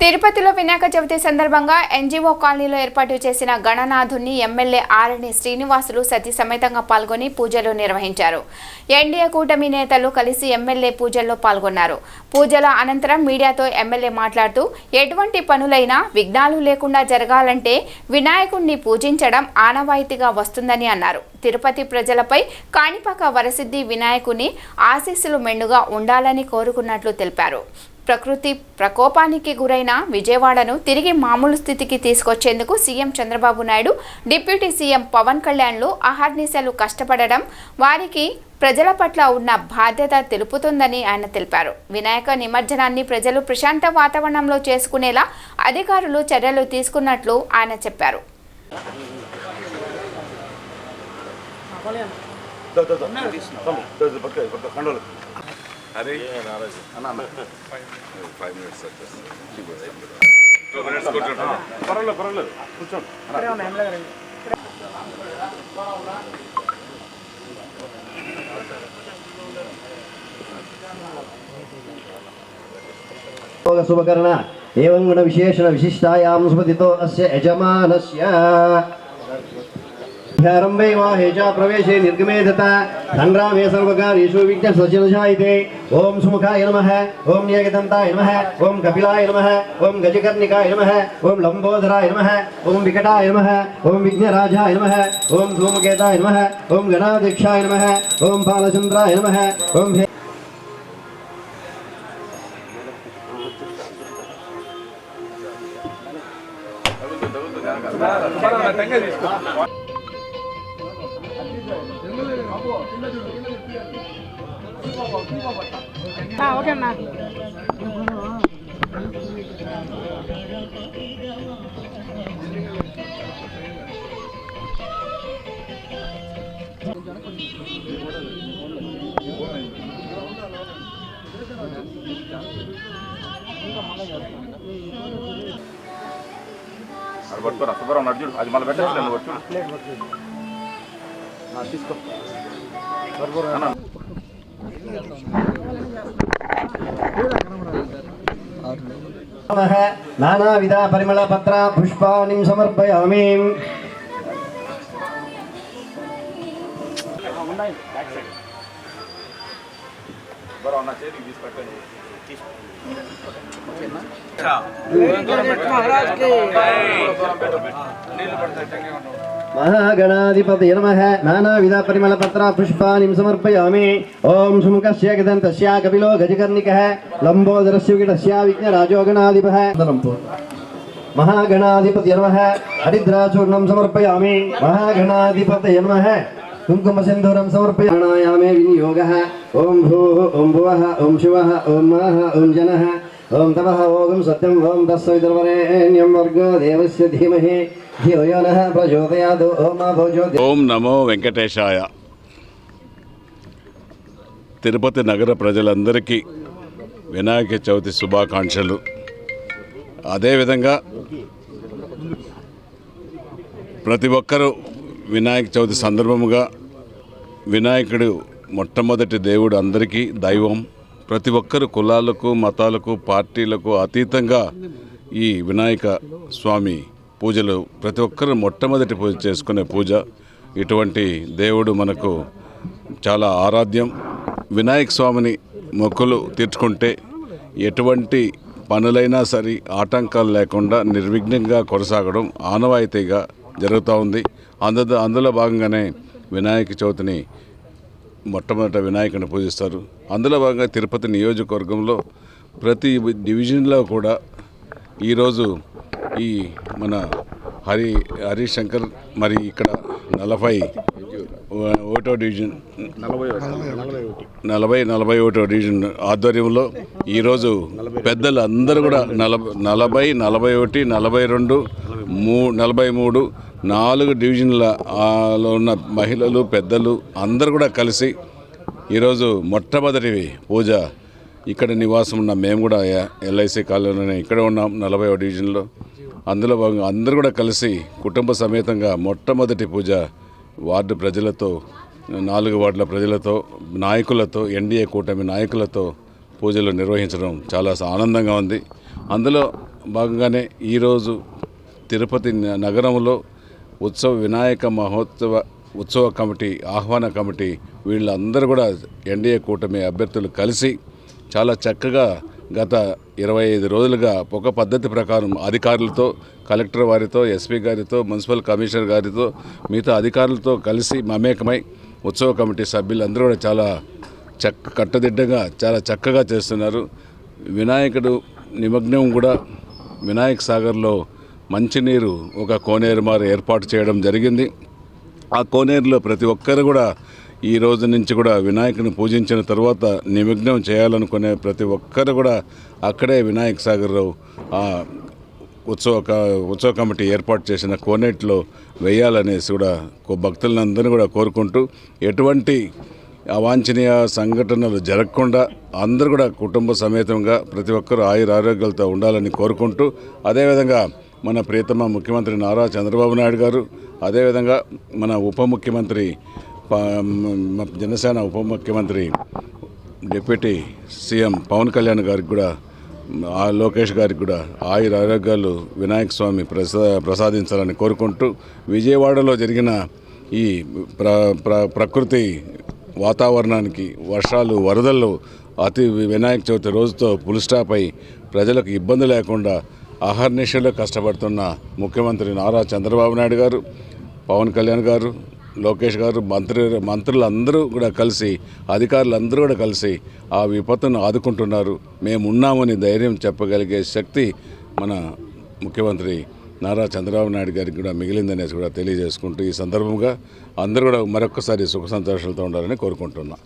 తిరుపతిలో వినాయక చవితి సందర్భంగా ఎన్జీఓ కాలనీలో ఏర్పాటు చేసిన గణనాథుని ఎమ్మెల్యే ఆరణి శ్రీనివాసులు సతీ సమేతంగా పాల్గొని పూజలు నిర్వహించారు. ఎన్డీఏ కూటమి నేతలు కలిసి ఎమ్మెల్యే పూజల్లో పాల్గొన్నారు. పూజల అనంతరం మీడియాతో ఎమ్మెల్యే మాట్లాడుతూ ఎటువంటి పనులైనా విఘ్నాలు లేకుండా జరగాలంటే వినాయకుడిని పూజించడం ఆనవాయితీగా వస్తుందని అన్నారు. తిరుపతి ప్రజలపై కాణిపాక వరసిద్ధి వినాయకుని ఆశీస్సులు మెండుగా ఉండాలని కోరుకున్నట్లు తెలిపారు. ప్రకృతి ప్రకోపానికి గురైన విజయవాడను తిరిగి మామూలు స్థితికి తీసుకొచ్చేందుకు CM Chandrababu Naidu, deputy CM Pawan కళ్యాణ్లు అహర్నిశలు కష్టపడడం వారికి ప్రజల పట్ల ఉన్న బాధ్యత తెలుపుతుందని ఆయన తెలిపారు. వినాయక నిమజ్జనాన్ని ప్రజలు ప్రశాంత వాతావరణంలో చేసుకునేలా అధికారులు చర్యలు తీసుకున్నట్లు ఆయన చెప్పారు. अरे अना 5 minutes परवाले शुभकरण एवं गुण विशेषण विशिष्टायां स्मृतितो अस्य यजमानस्य ह्यारंभे वाहेजा प्रवेशे निर्गमे तथा संग्रामे सर्वकार्येषु विघ्नसज्जनशायिते ओम सुमुखाय नमः ओम नियगदन्ताय नमः ओम कपिलाय नमः ओम गजकर्णिकाय नमः ओम लंबोदराय नमः ओम विकटाय नमः ओम विघ्नराजाय नमः ओम धूमकेताय नमः ओम गणाध्यक्षाय नमः ओम बालचंद्राय नमः ओम ఓకే అన్నా అది పట్టుకోరా సుబ్బారావు నడుచుడు అది మళ్ళీ పెట్టేసి నువ్వు వచ్చు తీసుకో नानाविध परिमल पत्र पुष्पाणि समर्पयामि महागणाधिपतये नमः नानाविध परिमल पत्र पुष्पाणि समर्पयामि ओम सुमुखस्य गदन्तस्य कपिलो गजकर्णिकः लंबोदरस्य विकटस्य विघ्नराजो गणाधिपः महागणाधिपतये नमः हरिद्राचूर्णं समर्पयामि महागणाधिपतये नमः कुंकुमसिन्दूरं समर्पयामि विनियोगः ओम भूः ओम भुवः ओम शिवः ओम महः ओम जनः ओम तपः ओम सत्यं ओम तस्सवितुर्वरेण्यं भर्गो देवस्य धीमहि ఓం నమో వెంకటేశాయ. తిరుపతి నగర ప్రజలందరికీ వినాయక చవితి శుభాకాంక్షలు. అదేవిధంగా ప్రతి ఒక్కరూ వినాయక చవితి సందర్భముగా వినాయకుడు మొట్టమొదటి దేవుడు, అందరికీ దైవం. ప్రతి ఒక్కరు కులాలకు మతాలకు పార్టీలకు అతీతంగా ఈ వినాయక స్వామి పూజలు ప్రతి ఒక్కరు మొట్టమొదటి పూజ చేసుకునే పూజ. ఇటువంటి దేవుడు మనకు చాలా ఆరాధ్యం. వినాయక స్వామిని మొక్కులు తీర్చుకుంటే ఎటువంటి పనులైనా సరే ఆటంకాలు లేకుండా నిర్విఘ్నంగా కొనసాగడం ఆనవాయితీగా జరుగుతూ ఉంది. అందులో భాగంగానే వినాయక చవితిని మొట్టమొదట వినాయకుని పూజిస్తారు. అందులో భాగంగా తిరుపతి నియోజకవర్గంలో ప్రతి డివిజన్లో కూడా ఈరోజు ఈ మన హరిశంకర్ మరి ఇక్కడ 41వ డివిజన్ 41వ డివిజన్ ఆధ్వర్యంలో ఈరోజు పెద్దలు అందరూ కూడా 40, 41, 42, 43 4 డివిజన్లలో ఉన్న మహిళలు పెద్దలు అందరూ కూడా కలిసి ఈరోజు మొట్టమొదటి పూజ ఇక్కడ నివాసం ఉన్న మేము కూడా ఎల్ఐసి కాలనీలోనే ఇక్కడ ఉన్నాం 40వ డివిజన్లో. అందులో భాగంగా అందరూ కూడా కలిసి కుటుంబ సమేతంగా మొట్టమొదటి పూజ వార్డు ప్రజలతో 4 వార్డుల ప్రజలతో నాయకులతో ఎన్డీఏ కూటమి నాయకులతో పూజలు నిర్వహించడం చాలా ఆనందంగా ఉంది. అందులో భాగంగానే ఈరోజు తిరుపతి నగరంలో వినాయక మహోత్సవ ఉత్సవ కమిటీ ఆహ్వాన కమిటీ వీళ్ళందరూ కూడా ఎన్డీఏ కూటమి అభ్యర్థులు కలిసి చాలా చక్కగా గత 25 రోజులుగా ఒక పద్ధతి ప్రకారం అధికారులతో కలెక్టర్ వారితో ఎస్పీ గారితో మున్సిపల్ కమిషనర్ గారితో మిగతా అధికారులతో కలిసి మమేకమై ఉత్సవ కమిటీ సభ్యులందరూ కూడా చాలా కట్టుదిట్టంగా చాలా చక్కగా చేస్తున్నారు. వినాయకుడు నిమగ్నం కూడా వినాయక సాగర్లో మంచినీరు ఒక కోనేరు మారు ఏర్పాటు చేయడం జరిగింది. ఆ కోనేరులో ప్రతి ఒక్కరు కూడా ఈ రోజు నుంచి కూడా వినాయకుని పూజించిన తర్వాత నిమగ్నం చేయాలనుకునే ప్రతి ఒక్కరు కూడా అక్కడే వినాయక సాగర్లో ఉత్సవ కమిటీ ఏర్పాటు చేసిన కోనేటిలో వేయాలనేసి కూడా భక్తులందరినీ కూడా కోరుకుంటూ ఎటువంటి అవాంఛనీయ సంఘటనలు జరగకుండా అందరూ కూడా కుటుంబ సమేతంగా ప్రతి ఒక్కరూ ఆయురారోగ్యాలతో ఉండాలని కోరుకుంటూ అదేవిధంగా మన ప్రియతమ ముఖ్యమంత్రి నారా చంద్రబాబు నాయుడు గారు అదేవిధంగా మన ఉప ముఖ్యమంత్రి జనసేన ఉప ముఖ్యమంత్రి డిప్యూటీ సీఎం పవన్ కళ్యాణ్ గారికి కూడా లోకేష్ గారికి కూడా ఆయురారోగ్యాలు వినాయక స్వామి ప్రసాదించాలని కోరుకుంటూ విజయవాడలో జరిగిన ఈ ప్రకృతి వాతావరణానికి వర్షాలు వరదలు వినాయక చవితి రోజుతో ఫుల్ స్టాప్ అయి ప్రజలకు ఇబ్బంది లేకుండా అహర్నిశలో కష్టపడుతున్న ముఖ్యమంత్రి నారా చంద్రబాబు నాయుడు గారు పవన్ కళ్యాణ్ గారు లోకేష్ గారు మంత్రులందరూ కూడా కలిసి అధికారులందరూ కూడా కలిసి ఆ విపత్తును ఆదుకుంటున్నారు. మేము ఉన్నామని ధైర్యం చెప్పగలిగే శక్తి మన ముఖ్యమంత్రి నారా చంద్రబాబు నాయుడు గారికి కూడా మిగిలిందనేసి కూడా తెలియజేసుకుంటూ ఈ సందర్భంగా అందరూ కూడా మరొకసారి సుఖ సంతోషాలతో ఉండాలని కోరుకుంటున్నాం.